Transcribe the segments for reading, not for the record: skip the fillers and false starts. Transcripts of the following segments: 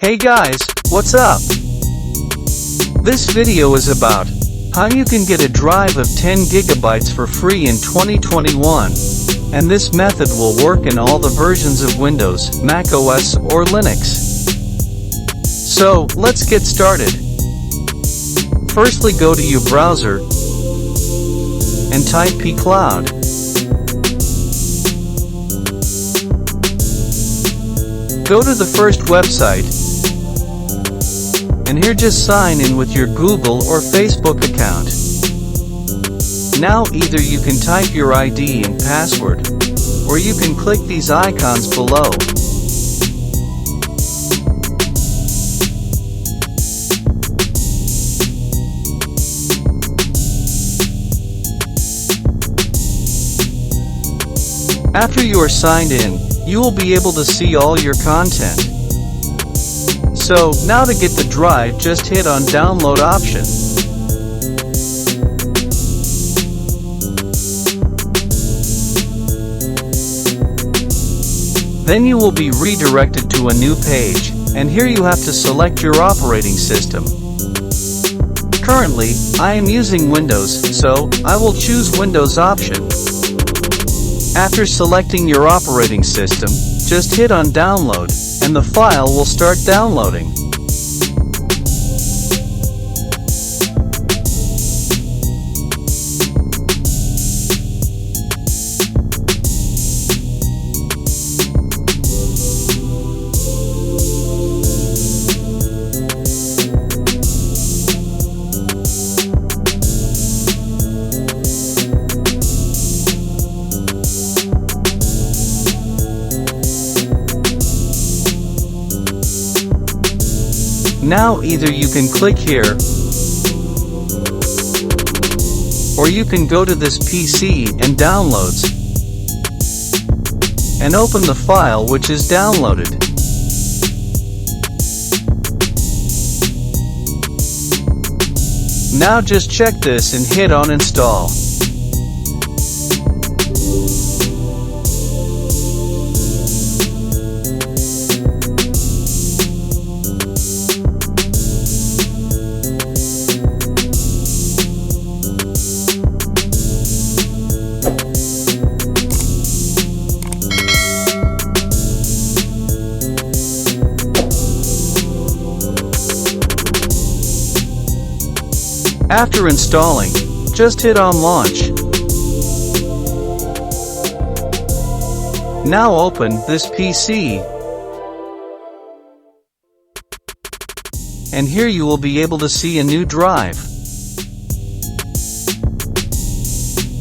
Hey guys, what's up? This video is about how you can get a drive of 10 gigabytes for free in 2021, and this method will work in all the versions of Windows, macOS, or Linux. So, let's get started. Firstly, go to your browser and type pCloud. Go to the first website, and here just sign in with your Google or Facebook account. Now either you can type your ID and password, or you can click these icons below. After you are signed in, you will be able to see all your content. So, now to get the drive, just hit on download option. Then you will be redirected to a new page, and here you have to select your operating system. Currently, I am using Windows, so I will choose Windows option. After selecting your operating system, just hit on download, and the file will start downloading. Now either you can click here, or you can go to this PC and downloads, and open the file which is downloaded. Now just check this and hit on install. After installing, just hit on launch. Now open this PC, and here you will be able to see a new drive.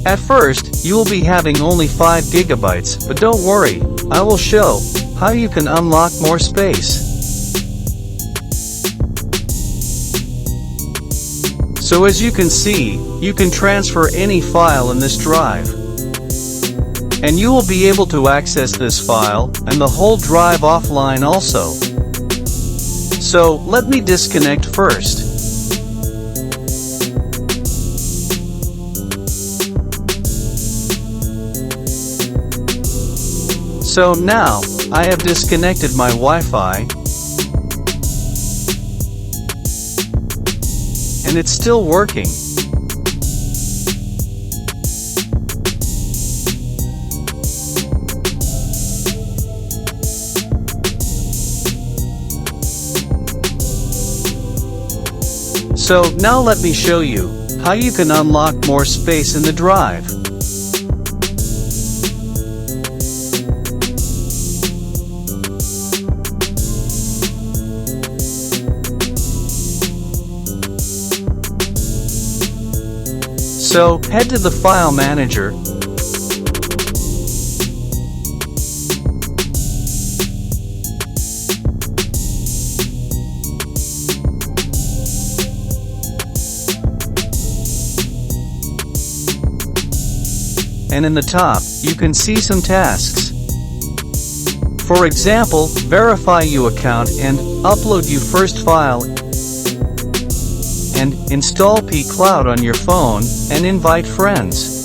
At first, you will be having only 5 gigabytes, but don't worry, I will show how you can unlock more space. So as you can see, you can transfer any file in this drive. And you will be able to access this file, and the whole drive offline also. So, let me disconnect first. So now, I have disconnected my Wi-Fi, and it's still working. So now let me show you how you can unlock more space in the drive. So, head to the File Manager, and in the top, you can see some tasks. For example, verify your account and upload your first file, and install pCloud on your phone, and invite friends.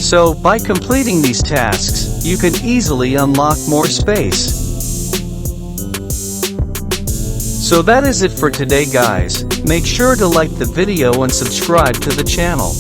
So, by completing these tasks, you can easily unlock more space. So that is it for today guys. Make sure to like the video and subscribe to the channel.